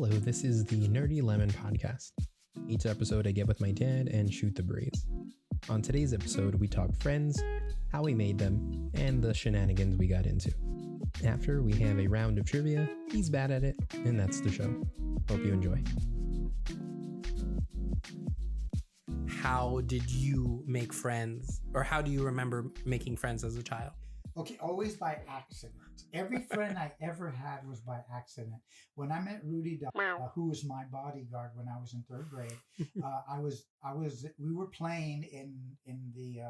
Hello, this is the Nerdy Lemon Podcast. Each episode I get with my dad and shoot the breeze. On today's episode, we talk friends, how we made them, and the shenanigans we got into. After, we have a round of trivia, he's bad at it, and that's the show. Hope you enjoy. How did you make friends, or how do you remember making friends as a child? Okay, always by accident. Every friend I ever had was by accident. When I met Rudy, who was my bodyguard when I was in third grade, we were playing in the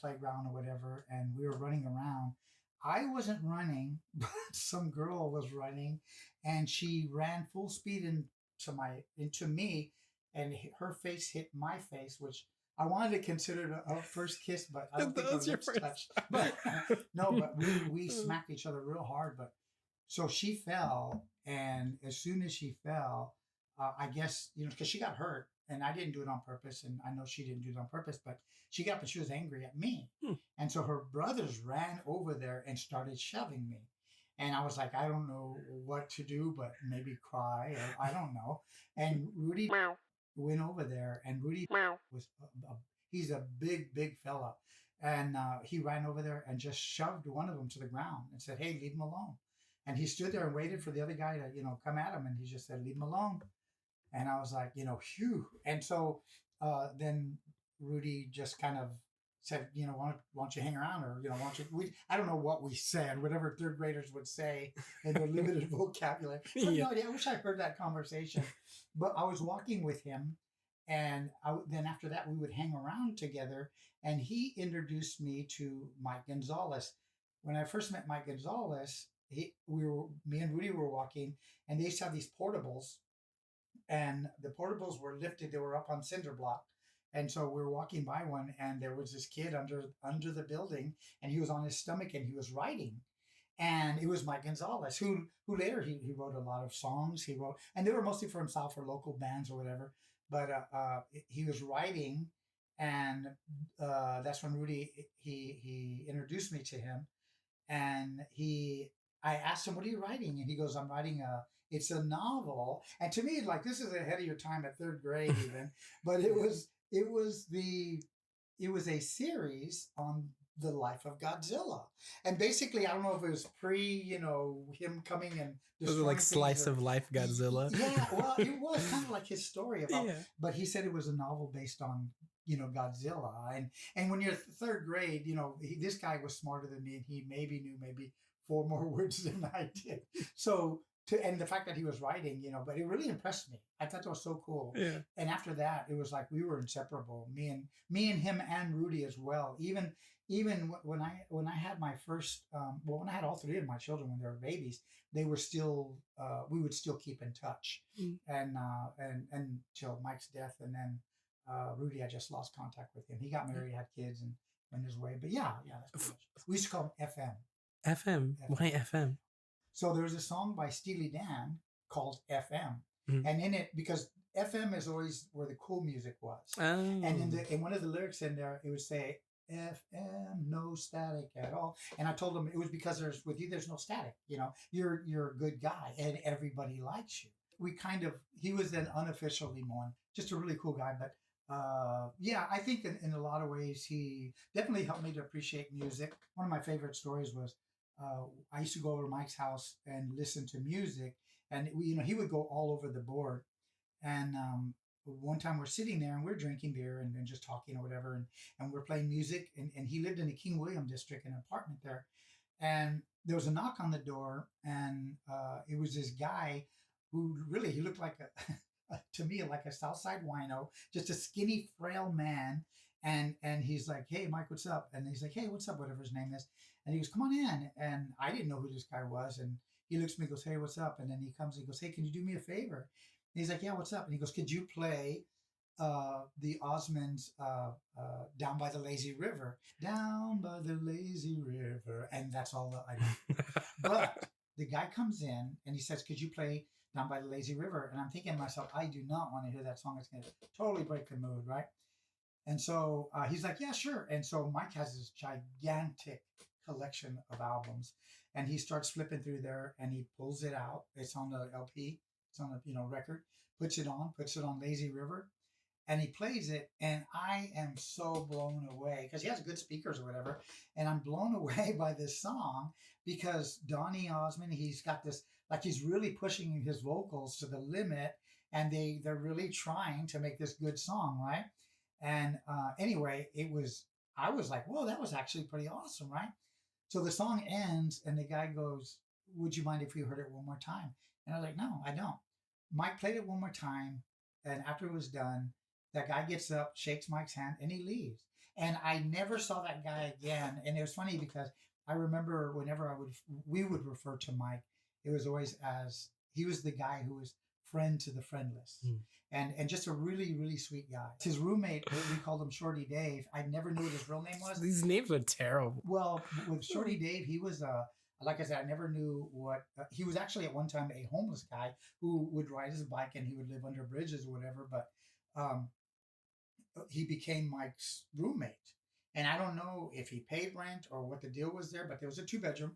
playground or whatever, and we were running around. I wasn't running, but some girl was running, and she ran full speed into me, and her face hit my face, which I wanted to consider it a first kiss, but I don't think our lips touched. But but we smacked each other real hard. But so she fell, and as soon as she fell, I guess because she got hurt, and I didn't do it on purpose, and I know she didn't do it on purpose, but she was angry at me, and so her brothers ran over there and started shoving me. And I was like, I don't know what to do, but maybe cry, or I don't know. And Rudy went over there, and Rudy was he's a big fella, and he ran over there and just shoved one of them to the ground and said, "Hey, leave him alone." And he stood there and waited for the other guy to come at him, and he just said, "Leave him alone." And I was like, phew. And so then Rudy just kind of said, why don't you hang around, or why don't you? I don't know what we said, whatever third graders would say in their limited vocabulary. No idea. I wish I heard that conversation. But I was walking with him, and then after that we would hang around together, and he introduced me to Mike Gonzalez. When I first met Mike Gonzalez, me and Rudy were walking, and they used to have these portables, and the portables were lifted. They were up on cinder block. And so we were walking by one, and there was this kid under the building, and he was on his stomach, and he was writing. And it was Mike Gonzalez, who later he wrote a lot of songs. He wrote, and they were mostly for himself or local bands or whatever. But he was writing, and that's when Rudy he introduced me to him, and I asked him, "What are you writing?" And he goes, "I'm writing it's a novel." And to me, like, this is ahead of your time at third grade even, but it was a series on the life of Godzilla. And basically, I don't know if it was pre, him coming and was it like slice of life Godzilla? Yeah, well, it was kind of like his story about, but he said it was a novel based on, Godzilla. And when you're third grade, this guy was smarter than me, and he maybe knew maybe 4 more words than I did. So and the fact that he was writing, but it really impressed me. I thought that was so cool. Yeah. And after that, it was like we were inseparable. Me and him and Rudy as well. Even when I had my first, when I had all 3 of my children when they were babies, they were still we would still keep in touch, and until Mike's death, and then Rudy, I just lost contact with him. He got married, had kids, and went his way. But yeah, that's pretty much. We used to call him FM. FM. Why FM? So there's a song by Steely Dan called FM. And in it, because FM is always where the cool music was. Oh. And in one of the lyrics in there, it would say, FM, no static at all. And I told him it was because there's no static. You're a good guy, and everybody likes you. He was then unofficially known, just a really cool guy. But I think in a lot of ways, he definitely helped me to appreciate music. One of my favorite stories was, I used to go over to Mike's house and listen to music, and he would go all over the board. And one time we're sitting there and we're drinking beer and just talking or whatever, and we're playing music. And he lived in the King William district, an apartment there. And there was a knock on the door, and it was this guy who really, he looked like to me like a Southside wino, just a skinny, frail man. And he's like, "Hey, Mike, what's up?" And he's like, "Hey, what's up?" Whatever his name is. And he goes, "Come on in." And I didn't know who this guy was. And he looks at me and goes, "Hey, what's up?" And then he comes and he goes, "Hey, can you do me a favor?" And he's like, "Yeah, what's up?" And he goes, "Could you play the Osmonds Down by the Lazy River?" Down by the Lazy River. And that's all that I know. But the guy comes in and he says, "Could you play Down by the Lazy River?" And I'm thinking to myself, I do not want to hear that song. It's going to totally break the mood, right? And so he's like, "Yeah, sure." And so Mike has this gigantic collection of albums, and he starts flipping through there, and he pulls it out. It's on the LP, It's on a record. Puts it on Lazy River, and he plays it, and I am so blown away because he has good speakers or whatever, and I'm blown away by this song because Donny Osmond, he's got this, like, he's really pushing his vocals to the limit, and they're really trying to make this good song, right? And anyway, I was like, whoa, that was actually pretty awesome, right? So the song ends, and the guy goes, "Would you mind if we heard it one more time?" And I was like, "No, I don't." Mike played it one more time, and after it was done, that guy gets up, shakes Mike's hand, and he leaves. And I never saw that guy again. And it was funny because I remember whenever we would refer to Mike, it was always as he was the guy who was friend to the friendless. Mm. And just a really, really sweet guy. His roommate, we called him Shorty Dave. I never knew what his real name was. These names are terrible. Well, with Shorty Dave, he was like I said, I never knew what he was actually at one time a homeless guy who would ride his bike and he would live under bridges or whatever. But he became Mike's roommate. And I don't know if he paid rent or what the deal was there, but there was a 2-bedroom.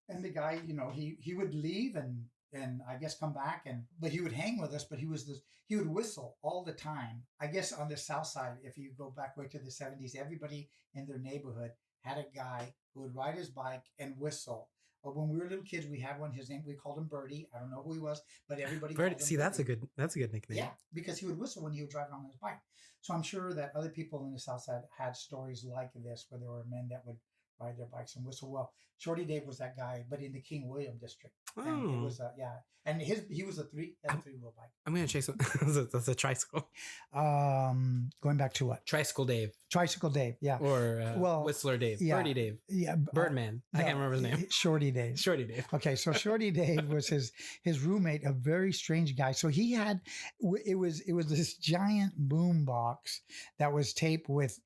And the guy, he would leave and I guess come back but he would hang with us, but he would whistle all the time. I guess on the South Side, if you go back way to the 70s, everybody in their neighborhood had a guy who would ride his bike and whistle. But when we were little kids, we had one. His name, we called him Birdie. I don't know who he was, but everybody Birdie. Called him See, Birdie. That's a good nickname. Yeah, because he would whistle when he would drive around on his bike. So I'm sure that other people in the South Side had stories like this, where there were men that would ride their bikes and whistle. Well, Shorty Dave was that guy, but in the King William district. Oh. And it was and he was a three-wheel bike. I'm gonna chase that's a tricycle. Going back to what? Tricycle Dave. Tricycle Dave, yeah. Or Whistler Dave. Yeah, Birdie Dave. Yeah. Birdman. I can't remember his name. Shorty Dave. Shorty Dave. Okay, so Shorty Dave was his roommate, a very strange guy. So he had it was this giant boom box that was taped with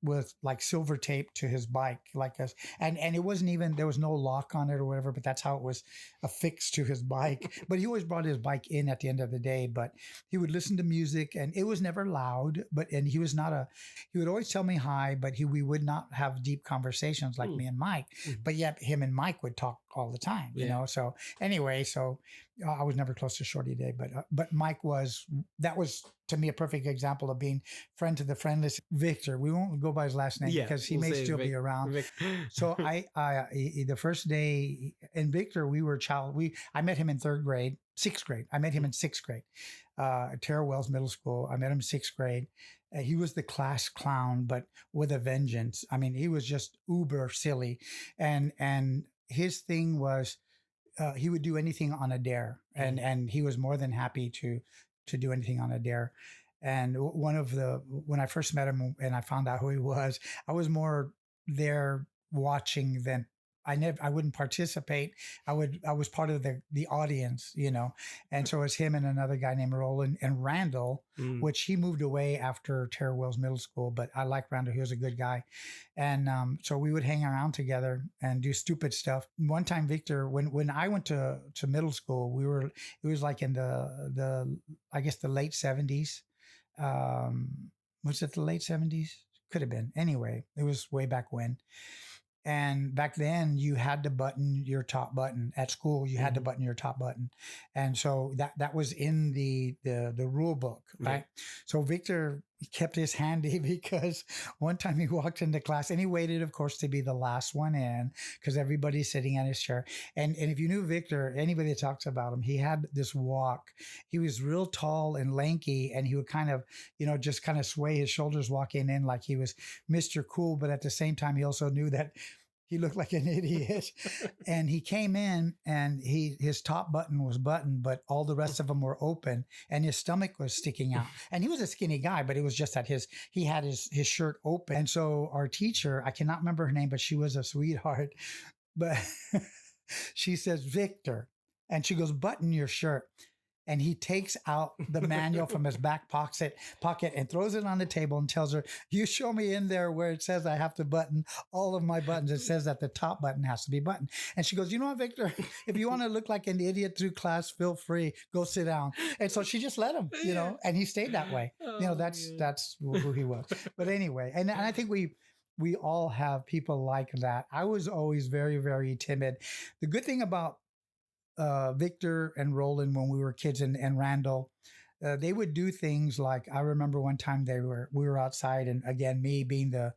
like silver tape to his bike, like us, and it wasn't even, there was no lock on it or whatever, but that's how it was affixed to his bike. But he always brought his bike in at the end of the day, but he would listen to music, and it was never loud, and he would always tell me hi, but we would not have deep conversations like me and Mike, but yet him and Mike would talk all the time, so anyway, I was never close to Shorty Dave, but Mike that was to me a perfect example of being friend to the friendless. Victor, we won't go by his last name because he may still be around. So the first day in Victor, I met him in sixth grade. I met him in sixth grade, Terra Wells Middle School. I met him in sixth grade. He was the class clown, but with a vengeance. I mean, he was just uber silly, and his thing was he would do anything on a dare, and he was more than happy to do anything on a dare. And when I first met him and I found out who he was, I was more there watching than I wouldn't participate. I was part of the audience, and so it was him and another guy named Roland and Randall, which he moved away after Terra Wells Middle School, but I like Randall. He was a good guy. And so we would hang around together and do stupid stuff. One time, Victor, when I went to middle school, it was like in the I guess the late 70s. Was it the late 70s? Could have been. Anyway, it was way back when. And back then you had to button your top button at school. You had to button your top button. And so that was in the rule book, right? So Victor kept his handy because one time he walked into class and he waited, of course, to be the last one in because everybody's sitting at his chair. And if you knew Victor, anybody that talks about him, he had this walk. He was real tall and lanky, and he would kind of, just kind of sway his shoulders walking in like he was Mr. Cool. But at the same time, he also knew that he looked like an idiot. And he came in and his top button was buttoned, but all the rest of them were open, and his stomach was sticking out. And he was a skinny guy, but it was just that he had his shirt open. And so our teacher, I cannot remember her name, but she was a sweetheart, but she says, "Victor," and she goes, "Button your shirt." And he takes out the manual from his back pocket and throws it on the table and tells her, "You show me in there where it says I have to button all of my buttons. It says that the top button has to be buttoned." And she goes, "You know what, Victor, if you want to look like an idiot through class, feel free, go sit down." And so she just let him, and he stayed that way. That's who he was. But anyway, and I think we all have people like that. I was always very, very timid. The good thing about Victor and Roland when we were kids, and Randall, they would do things like, I remember one time we were outside, and again, me being the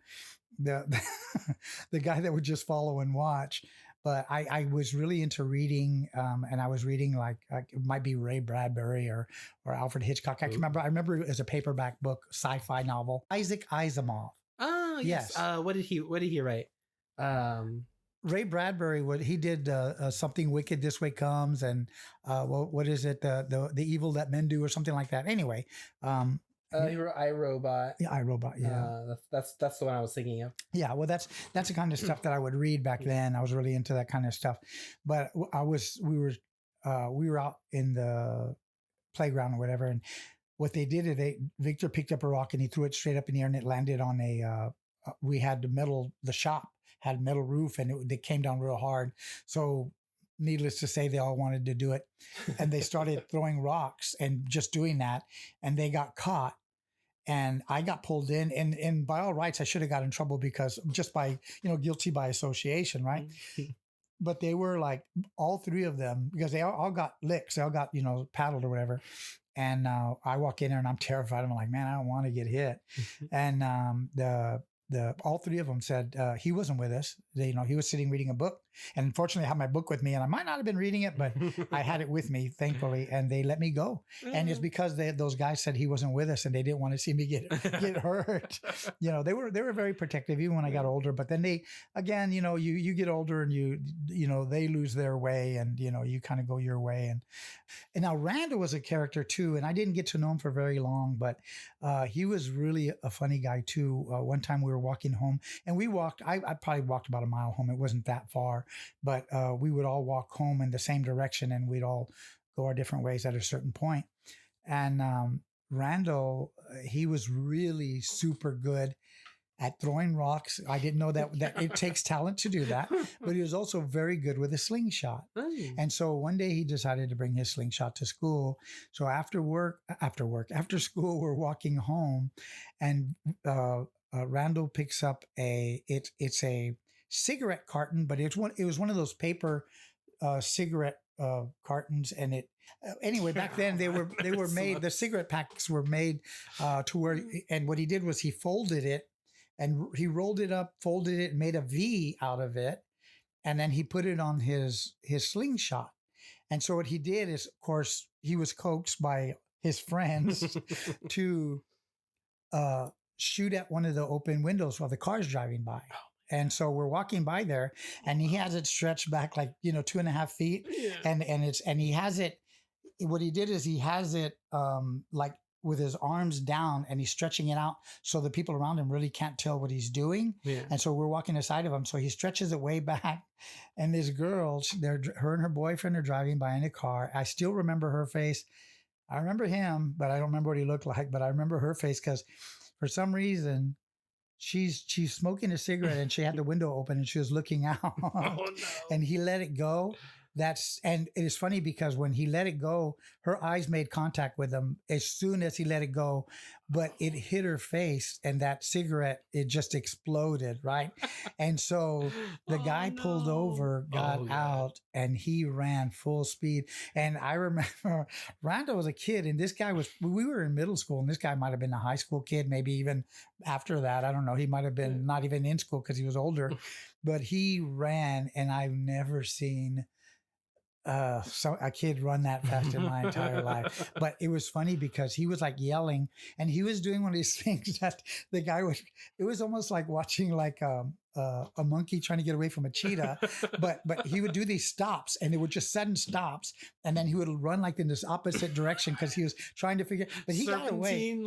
the guy that would just follow and watch. But I was really into reading, and I was reading like it might be Ray Bradbury or Alfred Hitchcock. I can remember. I remember it as a paperback book, sci-fi novel. Isaac Asimov. Oh yes. Yes. What did he write? Ray Bradbury, what he did, something wicked this way comes, and what is it, the evil that men do, or something like that. Anyway, He wrote iRobot. yeah, iRobot. Yeah, That's the one I was thinking of. yeah. Well, that's the kind of stuff that I would read back then. I was really into that kind of stuff. But we were out in the playground or whatever, and what they did is Victor picked up a rock and he threw it straight up in the air, and it landed on we had the shop had metal roof, and they came down real hard. So needless to say, they all wanted to do it, and they started throwing rocks and just doing that, and they got caught. And I got pulled in, and by all rights, I should have got in trouble because just by, guilty by association, right? But they were like, all three of them, because they all got licks, they all got, paddled or whatever. And I walk in there and I'm terrified. I'm like, man, I don't want to get hit. And all three of them said he wasn't with us. He was sitting reading a book, and unfortunately, I had my book with me, and I might not have been reading it, but I had it with me, thankfully, and they let me go. And it's because those guys said he wasn't with us, and they didn't want to see me get hurt. They were very protective, even when I got older. But then they, again, you get older, and they lose their way, and you kind of go your way. And now Randall was a character too, and I didn't get to know him for very long, but he was really a funny guy too. One time we were walking home, and we walked. I probably walked about a mile home. It wasn't that far, but we would all walk home in the same direction, and we'd all go our different ways at a certain point. And Randall, he was really super good at throwing rocks. I didn't know that it takes talent to do that, but he was also very good with a slingshot. And so one day he decided to bring his slingshot to school. So after school, we're walking home, and Randall picks up it's a cigarette carton, but it was one of those paper cigarette cartons, and anyway, back then they were made, the cigarette packs were made to where, and what he did was he folded it, and he rolled it up, folded it, made a V out of it, and then he put it on his slingshot. And so what he did is, of course, he was coaxed by his friends to shoot at one of the open windows while the car's driving by. And so we're walking by there, and he has it stretched back like 2.5 feet, and he has it. What he did is he has it like with his arms down, and he's stretching it out so the people around him really can't tell what he's doing. And so we're walking aside of him, so he stretches it way back, and this girl, her and her boyfriend are driving by in a car. I still remember her face. I remember him, but I don't remember what he looked like. But I remember her face because for some reason she's smoking a cigarette, and she had the window open, and she was looking out. Oh, no. And he let it go. And it is funny because when he let it go, her eyes made contact with him as soon as he let it go, but it hit her face, and that cigarette, it just exploded, right? And so the guy pulled over, got out, and he ran full speed. And I remember Randall was a kid, and we were in middle school, and this guy might have been a high school kid, maybe even after that. I don't know. He might have been not even in school because he was older, but he ran, and I've never seen so a kid run that fast in my entire life. But it was funny because he was like yelling, and he was doing one of these things that the guy it was almost like watching like a monkey trying to get away from a cheetah, but he would do these stops, and they were just sudden stops, and then he would run like in this opposite direction because he was trying to figure, but he got away.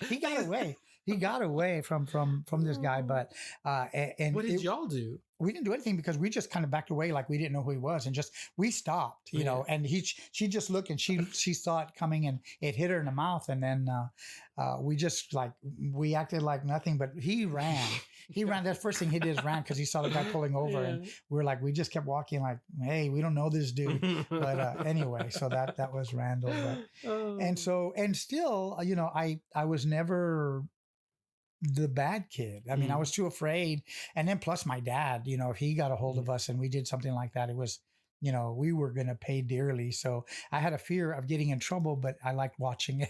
He got away. He got away from this guy. But and what did y'all do? We didn't do anything because we just kind of backed away like we didn't know who he was, and we stopped, and she just looked, and she saw it coming, and it hit her in the mouth, and then we acted like nothing, but he ran. He ran. That first thing he did is ran because he saw the guy pulling over, and we just kept walking like, hey, we don't know this dude. But anyway, so that was Randall. And still, I was never the bad kid. I mean, I was too afraid. And then plus my dad, if he got a hold of us and we did something like that, it was we were going to pay dearly. So I had a fear of getting in trouble, but I liked watching it.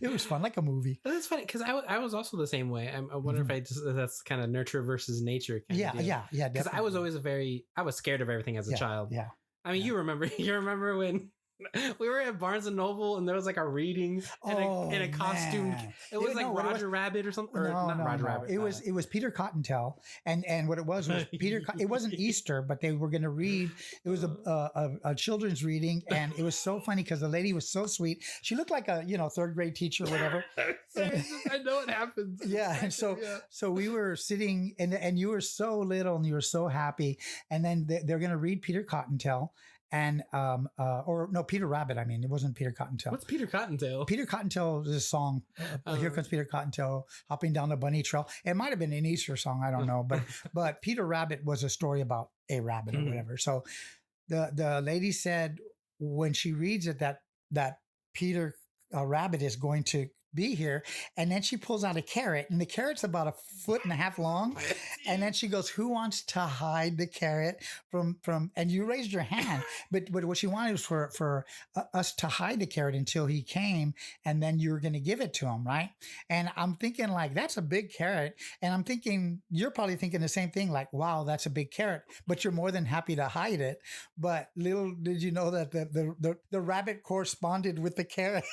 It was fun, like a movie. That's funny because I was also the same way. I wonder if that's kind of nurture versus nature. Yeah. Because I was always I was scared of everything as a child. Yeah. I mean, you remember when we were at Barnes and Noble and there was like a reading and a costume. Man. It was like Roger Rabbit or something. Or not Roger Rabbit. It was Peter Cottontail, and what it was Peter. It wasn't Easter, but they were going to read. It was a children's reading, and it was so funny because the lady was so sweet. She looked like a third grade teacher or whatever. I know it happens. Yeah, and so we were sitting, and you were so little, and you were so happy, and then they're going to read Peter Cottontail. And Peter Rabbit. I mean, it wasn't Peter Cottontail. What's Peter Cottontail? Peter Cottontail is a song. Here comes Peter Cottontail hopping down the bunny trail. It might have been an Easter song. I don't know, but Peter Rabbit was a story about a rabbit or whatever. So the lady said when she reads it that Peter Rabbit is going to be here, and then she pulls out a carrot, and the carrot's about 1.5 feet long, and then she goes, "Who wants to hide the carrot from?" And you raised your hand, but what she wanted was for us to hide the carrot until he came, and then you were going to give it to him, right? And I'm thinking like that's a big carrot, and I'm thinking you're probably thinking the same thing, like, "Wow, that's a big carrot," but you're more than happy to hide it. But little did you know that the rabbit corresponded with the carrot.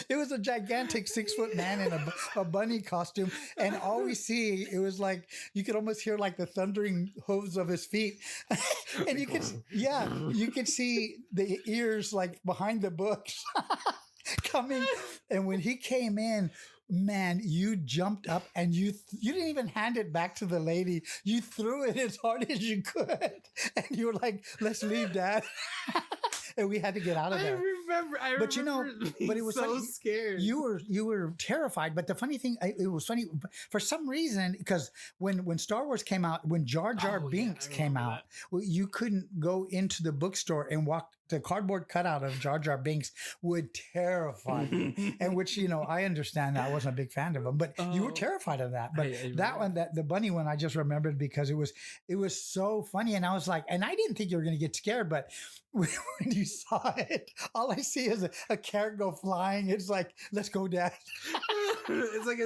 It was a gigantic 6-foot man in a bunny costume. And all we see, it was like, you could almost hear like the thundering hooves of his feet. And you could see the ears like behind the books coming. And when he came in, man, you jumped up and you didn't even hand it back to the lady. You threw it as hard as you could. And you were like, "Let's leave, Dad." And we had to get out of there. I remember but it was so funny. scared. You were terrified. But the funny thing, it was funny for some reason, because when Star Wars came out, when Jar Jar Binks came out, you couldn't go into the bookstore and walk. The cardboard cutout of Jar Jar Binks would terrify me, and which I understand. I wasn't a big fan of him, but you were terrified of that. But the bunny one, I just remembered because it was so funny, and I was like, and I didn't think you were going to get scared, but when you saw it, all I see is a carrot go flying. It's like, "Let's go, Dad." It's like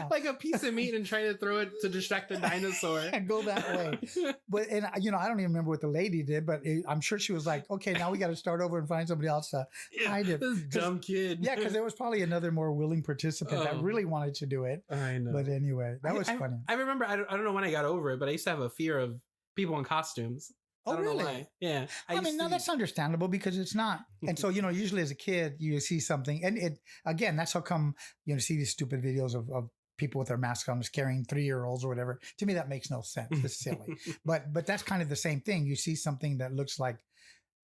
like a piece of meat and trying to throw it to distract a dinosaur and go that way. But I don't even remember what the lady did, but I'm sure she was like, "Okay, now we got to start over and find somebody else to hide it." This dumb kid. Yeah, because there was probably another more willing participant that really wanted to do it. I know. But anyway, that was funny. I remember. I don't know when I got over it, but I used to have a fear of people in costumes. Oh, I don't really? know why. Yeah. I mean, that's understandable because it's not. And so, usually as a kid, you see something. And again, that's how come, see these stupid videos of people with their masks on carrying 3-year-olds or whatever. To me, that makes no sense. It's silly. But that's kind of the same thing. You see something that looks like,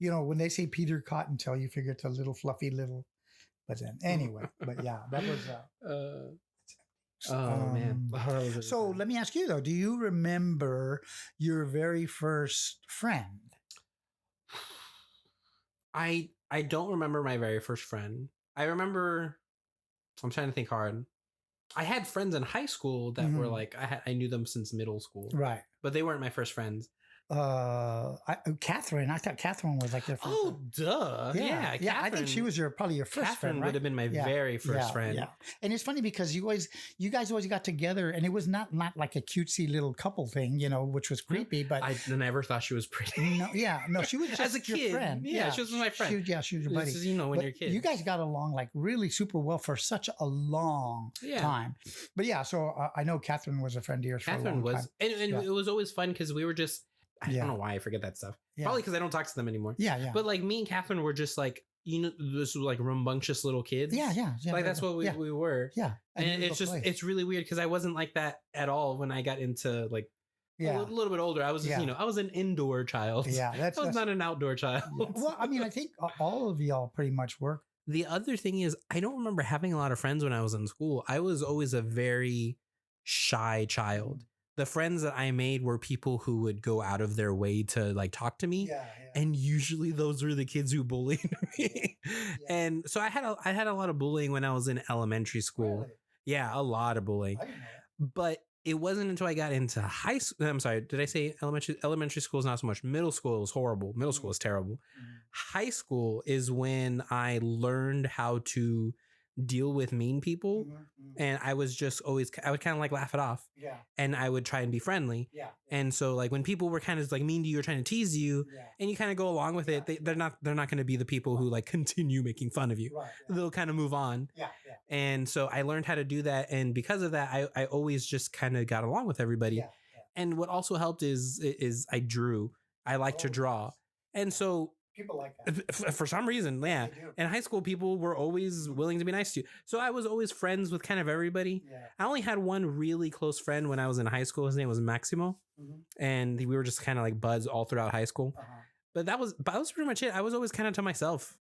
when they say Peter Cottontail, you figure it's a little fluffy little. But then anyway, but yeah, that was. Man. So let me ask you though, do you remember your very first friend? I don't remember my very first friend. I remember, I'm trying to think hard. I had friends in high school that were like, I knew them since middle school. Right. But they weren't my first friends. Catherine. I thought Catherine was like your first friend. Duh. Yeah. Yeah. I think she was probably your first friend, right? Would have been my very first friend. Yeah. And it's funny because you guys always got together, and it was not like a cutesy little couple thing, which was creepy. But I never thought she was pretty. No, she was just as a kid. Your friend. Yeah, she was my friend. She was your buddy. This is, when you're a kid. You guys got along like really super well for such a long time. But yeah, so I know Catherine was a friend of yours for a long time. And it was always fun because we were just. I don't know why I forget that stuff. Yeah. Probably because I don't talk to them anymore. Yeah. But like me and Catherine were just like, this was like rambunctious little kids. Yeah. Like that's what we were. Yeah. And it's just, it's really weird because I wasn't like that at all when I got into like a little bit older. I was just, I was an indoor child. Yeah. I was not an outdoor child. Yeah. Well, I mean, I think all of y'all pretty much work. The other thing is, I don't remember having a lot of friends when I was in school. I was always a very shy child. The friends that I made were people who would go out of their way to like talk to me. Yeah. And usually those were the kids who bullied me. Yeah. And so I had a lot of bullying when I was in elementary school. Really? Yeah, a lot of bullying. I didn't know that. But it wasn't until I got into high school. I'm sorry, did I say elementary? Elementary school is not so much. Middle school was horrible. Middle school is terrible. High school is when I learned how to deal with mean people. And I was just always, I would kind of like laugh it off. Yeah. And I would try and be friendly. Yeah. And so like when people were kind of like mean to you or trying to tease you and you kind of go along with it, they're not going to be the people who like continue making fun of you. Right. They'll kind of move on. Yeah. And so I learned how to do that. And because of that, I always just kind of got along with everybody. Yeah. And what also helped is I drew. I like to draw. And so People like that. for some reason, yeah. In high school, people were always willing to be nice to you. So I was always friends with kind of everybody. Yeah. I only had one really close friend when I was in high school. His name was Maximo. And we were just kind of like buds all throughout high school. But that was pretty much it. I was always kind of to myself.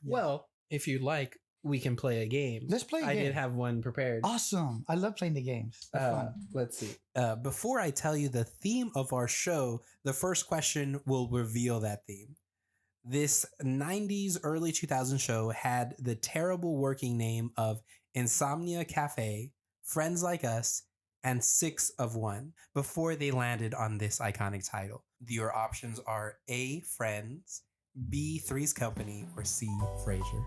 Yeah. Well, if you'd like, we can play a game. Let's play a I game. did have one prepared. Awesome. I love playing the games. They're fun. Let's see. Before I tell you the theme of our show, the first question will reveal that theme. This 90s, early 2000s show had the terrible working name of Insomnia Cafe, Friends Like Us, and 6 of 1 before they landed on this iconic title. Your options are A, Friends, B, Three's Company, or C, Frasier.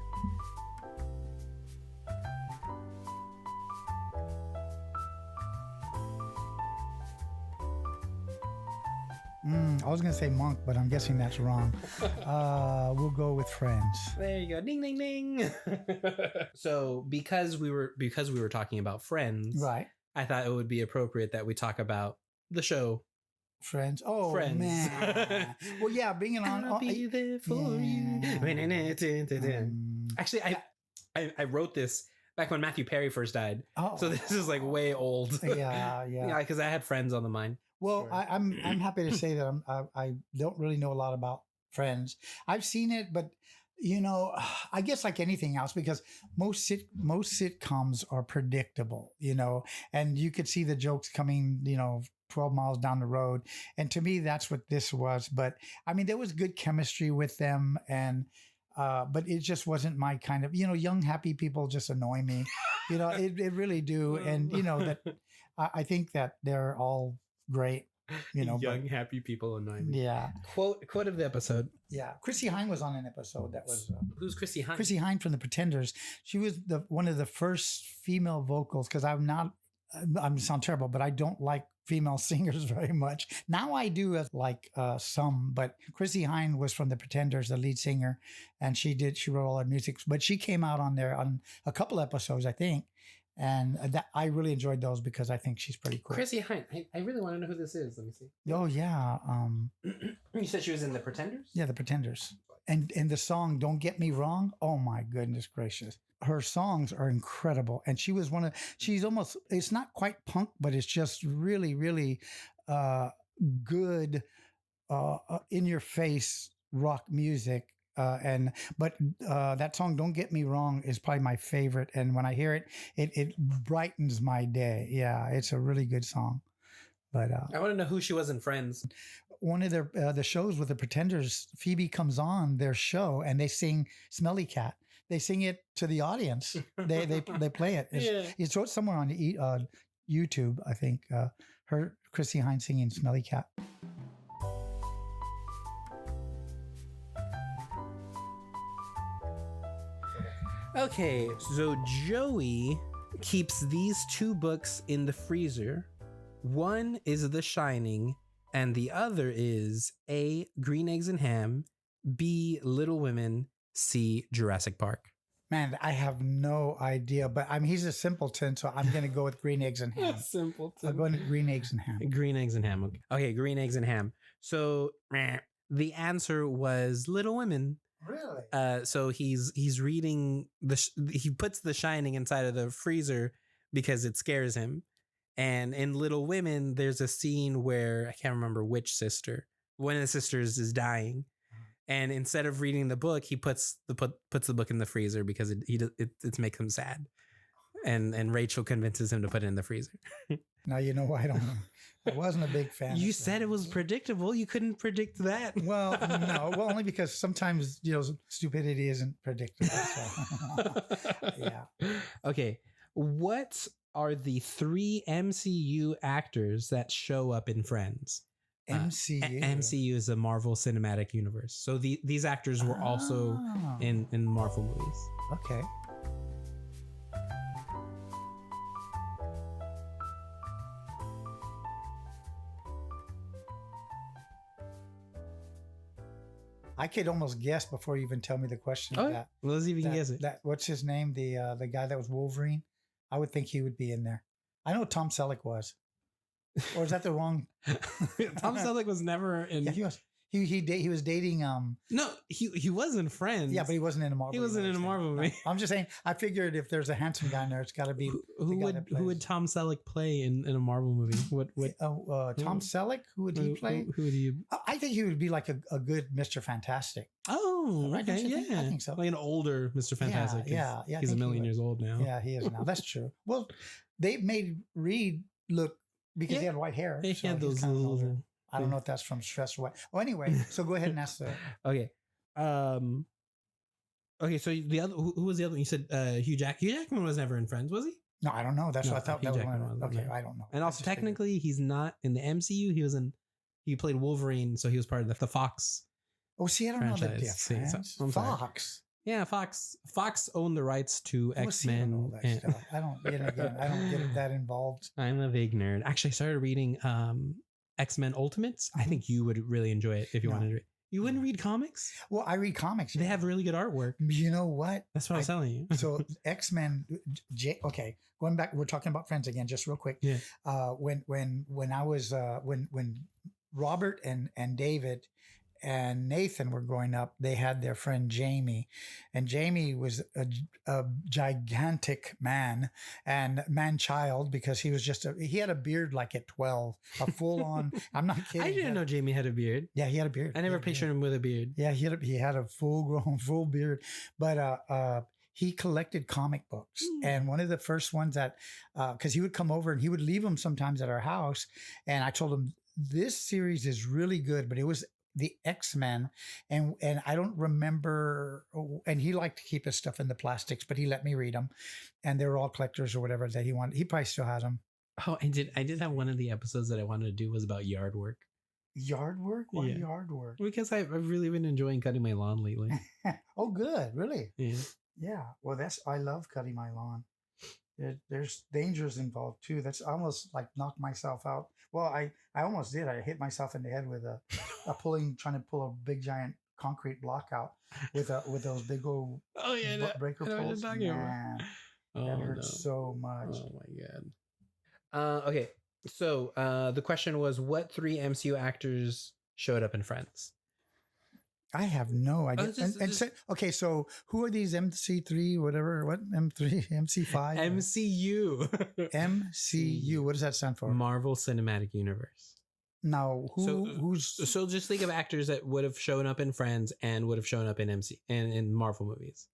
I was going to say Monk, but I'm guessing that's wrong. We'll go with Friends. There you go. Ding, ding, ding. So because we were talking about Friends, Right. I thought it would be appropriate that we talk about the show. Friends. Oh, Friends. Man. Well, yeah, bringing on. I'll be there for you. Actually, I wrote this back when Matthew Perry first died. Oh. So this is like way old. Yeah. Yeah, because I had Friends on the mind. Well, Sure. I'm happy to say that I don't really know a lot about Friends. I've seen it, but I guess like anything else, because most sitcoms are predictable, and you could see the jokes coming, 12 miles down the road. And to me, that's what this was. But I mean, there was good chemistry with them, and but it just wasn't my kind of, young happy people just annoy me, it really do. And that I think that they're all great, Young happy people annoy me. Yeah. Quote of the episode. Yeah. Chrissy Hine was on an episode that was Who's Chrissy Hine? Chrissy Hine from The Pretenders. She was one of the first female vocals, because I'm sound terrible, but I don't like female singers very much. Now I do like some, but Chrissy Hine was from The Pretenders, the lead singer, and she wrote all her music, but she came out on there on a couple episodes, I think. And that I really enjoyed those because I think she's pretty cool. Chrissy Hine. I really want to know who this is. Let me see. Oh yeah. You said she was in The Pretenders? Yeah, The Pretenders. And the song "Don't Get Me Wrong." Oh my goodness gracious! Her songs are incredible, and she's almost. It's not quite punk, but it's just really, really good, in your face rock music. But that song "Don't Get Me Wrong" is probably my favorite, and when I hear it, it brightens my day. Yeah, it's a really good song. But I want to know who she was in Friends. One of their the shows with The Pretenders, Phoebe comes on their show and they sing "Smelly Cat." They sing it to the audience. They play it. It's somewhere on YouTube, I think. Chrissy Hine singing "Smelly Cat." Okay, so Joey keeps these 2 books in the freezer. One is The Shining, and the other is A, Green Eggs and Ham, B, Little Women, C, Jurassic Park. Man, I have no idea, but I mean, he's a simpleton, so I'm going to go with Green Eggs and Ham. Simpleton. I'm going to Green Eggs and Ham. Green Eggs and Ham. Okay, Green Eggs and Ham. So the answer was Little Women. Really? So he's reading he puts The Shining inside of the freezer because it scares him. And in Little Women, there's a scene where I can't remember which sister. One of the sisters is dying, and instead of reading the book, he puts the book in the freezer because it's making him sad. And Rachel convinces him to put it in the freezer. Now you know why I don't know. I wasn't a big fan. You of said it was predictable. You couldn't predict that. Well, no. Well, only because sometimes, stupidity isn't predictable. So. Yeah. Okay. What are the 3 MCU actors that show up in Friends? MCU. MCU is a Marvel Cinematic Universe. So these actors were also in Marvel movies. Okay. I could almost guess before you even tell me the question. Oh, let's even guess it. What's his name? The guy that was Wolverine. I would think he would be in there. I know Tom Selleck was, or is that the wrong? Tom Selleck was never in. Yeah, he was. He was dating. No, he was in Friends. Yeah, but he wasn't in a Marvel. He wasn't in a Marvel movie. I'm just saying. I figured if there's a handsome guy in there, it's got to be who would Tom Selleck play in a Marvel movie? Tom Selleck? Who would he play? Who would he? I think he would be like a good Mr. Fantastic. Oh, right? okay, yeah. I think so. Like an older Mr. Fantastic. Yeah. He's a million years old now. Yeah, he is now. That's true. Well, they made Reed look because he had white hair. He had those little. I don't know if that's from stress or what. Oh, anyway, so go ahead and ask the. Okay. Okay, so the other who was the other one? You said Hugh Jackman. Hugh Jackman was never in Friends, was he? No, I don't know. That's what I thought. Hugh That Jackman was okay, I don't know. And also, technically, he's not in the MCU. He played Wolverine, so he was part of the Fox. Oh, see, I don't know the franchise. difference. Fox. Yeah, Fox owned the rights to X-Men. I don't get that involved. I'm a big nerd. Actually, I started reading X-Men Ultimates. I think you would really enjoy it if you wanted to read. You wouldn't read comics? Well, I read comics. They have really good artwork. You know what? That's what I was telling you. So X-Men, okay, going back, we're talking about Friends again, just real quick. Yeah. When I was when Robert and David and Nathan were growing up, they had their friend Jamie, and Jamie was a gigantic man child because he was he had a beard like at 12, a full on. I'm not kidding. I didn't know Jamie had a beard. Yeah, he had a beard. I never pictured him with a beard. Yeah, he had a full beard, but he collected comic books. And one of the first ones that, because he would come over and he would leave them sometimes at our house, and I told him this series is really good, but it was the X-Men, and I don't remember, and he liked to keep his stuff in the plastics, but he let me read them, and they were all collectors or whatever that he wanted. He probably still had them. Oh, I did have one of the episodes that I wanted to do was about yard work. Yard work? Why yard work? Because I've really been enjoying cutting my lawn lately. Oh, good. Really? Yeah. Yeah. Well, I love cutting my lawn. There's dangers involved too. That's almost like knocked myself out. Well, I almost did. I hit myself in the head with trying to pull a big giant concrete block out with those big old breaker poles. Man, that hurts so much. Oh my god. Okay, so the question was, what 3 MCU actors showed up in Friends? I have no idea. Okay, so who are these MC3, whatever? What M3, MC5? MCU. MCU. What does that stand for? Marvel Cinematic Universe. Now, who's? So just think of actors that would have shown up in Friends and would have shown up in in Marvel movies.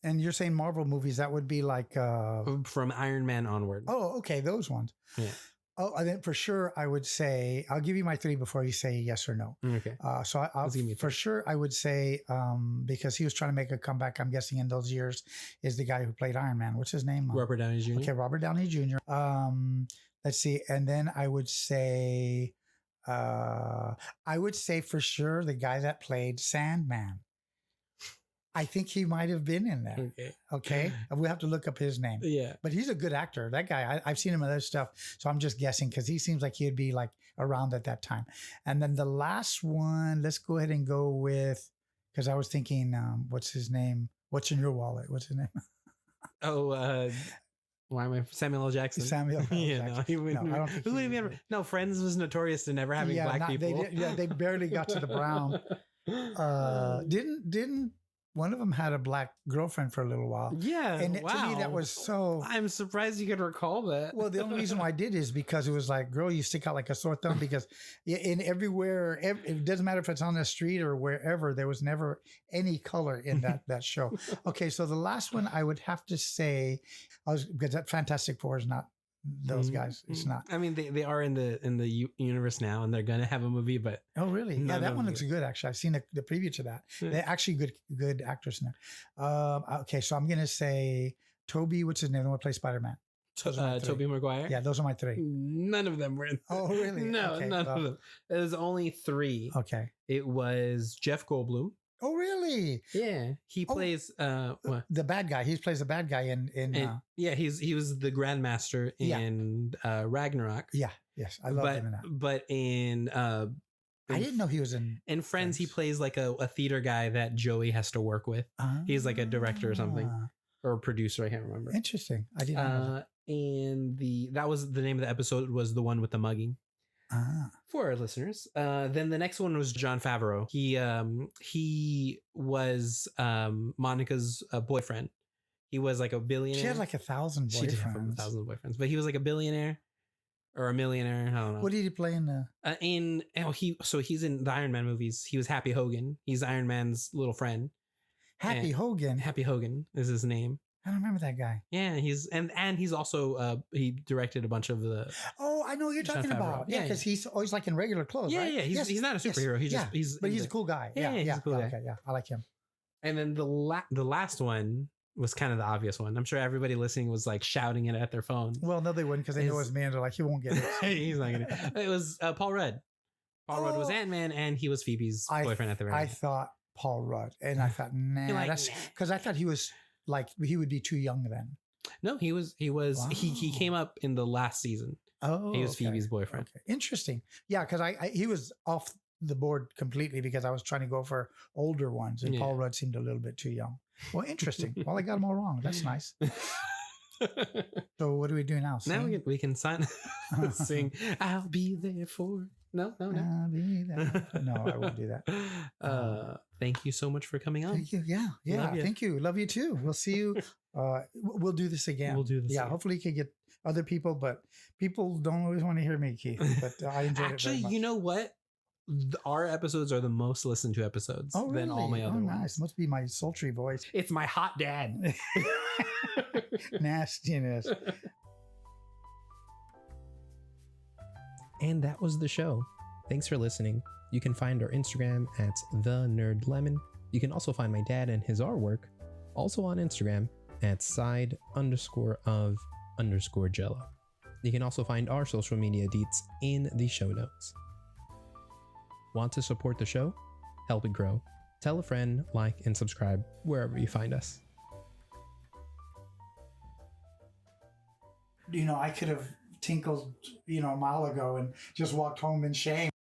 And you're saying Marvel movies? That would be like from Iron Man onward. Oh, okay, those ones. Yeah. Oh, and then for sure, I would say, I'll give you my 3 before you say yes or no. Okay. So for sure, I would say, because he was trying to make a comeback, I'm guessing in those years, is the guy who played Iron Man. What's his name? Robert Downey Jr. Okay, Robert Downey Jr. Let's see. And then I would say for sure the guy that played Sandman. I think he might have been in there. Okay. We have to look up his name. Yeah. But he's a good actor. That guy, I've seen him in other stuff. So I'm just guessing because he seems like he'd be like around at that time. And then the last one, let's go ahead and go with, because I was thinking, what's his name? What's in your wallet? What's his name? Why am I Samuel L. Jackson? Samuel L. Jackson. No, he wouldn't. No, I don't think who would he ever? No, Friends was notorious to never having black people. They barely got to the brown. one of them had a black girlfriend for a little while. Yeah. And to me, that was so. I'm surprised you could recall that. Well, the only reason why I did is because it was like, girl, you stick out like a sore thumb. Because in everywhere, it doesn't matter if it's on the street or wherever, there was never any color in that show. Okay, so the last one I would have to say, because that Fantastic Four is not those guys. It's not. I mean, they are in the universe now, and they're gonna have a movie. But oh, really? Yeah, that one looks good. Actually, I've seen the preview to that. They're actually good actors in there. Okay, so I'm gonna say Toby. What's his name? The one who plays Spider-Man. Tobey Maguire. Yeah, those are my three. None of them were in. Oh, really? No, okay, none of them. It was only three. Okay. It was Jeff Goldblum. Oh, really? Yeah, he plays what? The bad guy. He plays the bad guy in yeah, he was the Grandmaster in Ragnarok. Yeah, yes, I love him in that. But in I didn't know he was in Friends. He plays like a theater guy that Joey has to work with. He's like a director or something, or a producer. I can't remember. Interesting. I didn't know that. And that was the name of the episode, was the one with the mugging. For our listeners. Then the next one was Jon Favreau. He was Monica's boyfriend. He was like a billionaire. She had like 1,000 boyfriends. She did have 1,000 boyfriends, but he was like a billionaire or a millionaire. I don't know. What did he play in the? He's in the Iron Man movies. He was Happy Hogan. He's Iron Man's little friend. Happy Hogan. Happy Hogan is his name. I don't remember that guy. Yeah, he's also he directed a bunch of the. Oh, I know what you're talking about. Yeah, because he's always like in regular clothes. Yeah, right? yeah. He's not a superhero. He's a cool guy. Yeah, he's a cool guy. Okay, yeah, I like him. And then the last one was kind of the obvious one. I'm sure everybody listening was like shouting it at their phone. Well, no, they wouldn't, because they know his man. They're like, he won't get it. He's not gonna. It was Paul Rudd. Paul Rudd was Ant-Man, and he was Phoebe's boyfriend at the very end. I thought Paul Rudd, and I thought, that's because I thought he was like, he would be too young then. No, he was. Wow. He came up in the last season. Oh, he was Phoebe's boyfriend. Okay. Interesting. Yeah, because he was off the board completely, because I was trying to go for older ones, and Paul Rudd seemed a little bit too young. Well, interesting. Well, I got them all wrong. That's nice. So what do we do now? Sing? Now we can sing. I'll be there for. No. I'll be there. No, I won't do that. Thank you so much for coming on. Thank you. Yeah. Thank you. Love you too. We'll see you. We'll do this again. Again. Hopefully you can get other people, but people don't always want to hear me, Keith. But I enjoyed it very much. You know what? Our episodes are the most listened to episodes than all my other ones. Nice. Must be my sultry voice. It's my hot dad. Nastiness. And that was the show. Thanks for listening. You can find our Instagram at @thenerdlemon. You can also find my dad and his artwork also on Instagram at side_of_jello. You can also find our social media deets in the show notes. Want to support the show? Help it grow. Tell a friend, like, and subscribe wherever you find us. I could have tinkled, a mile ago and just walked home in shame.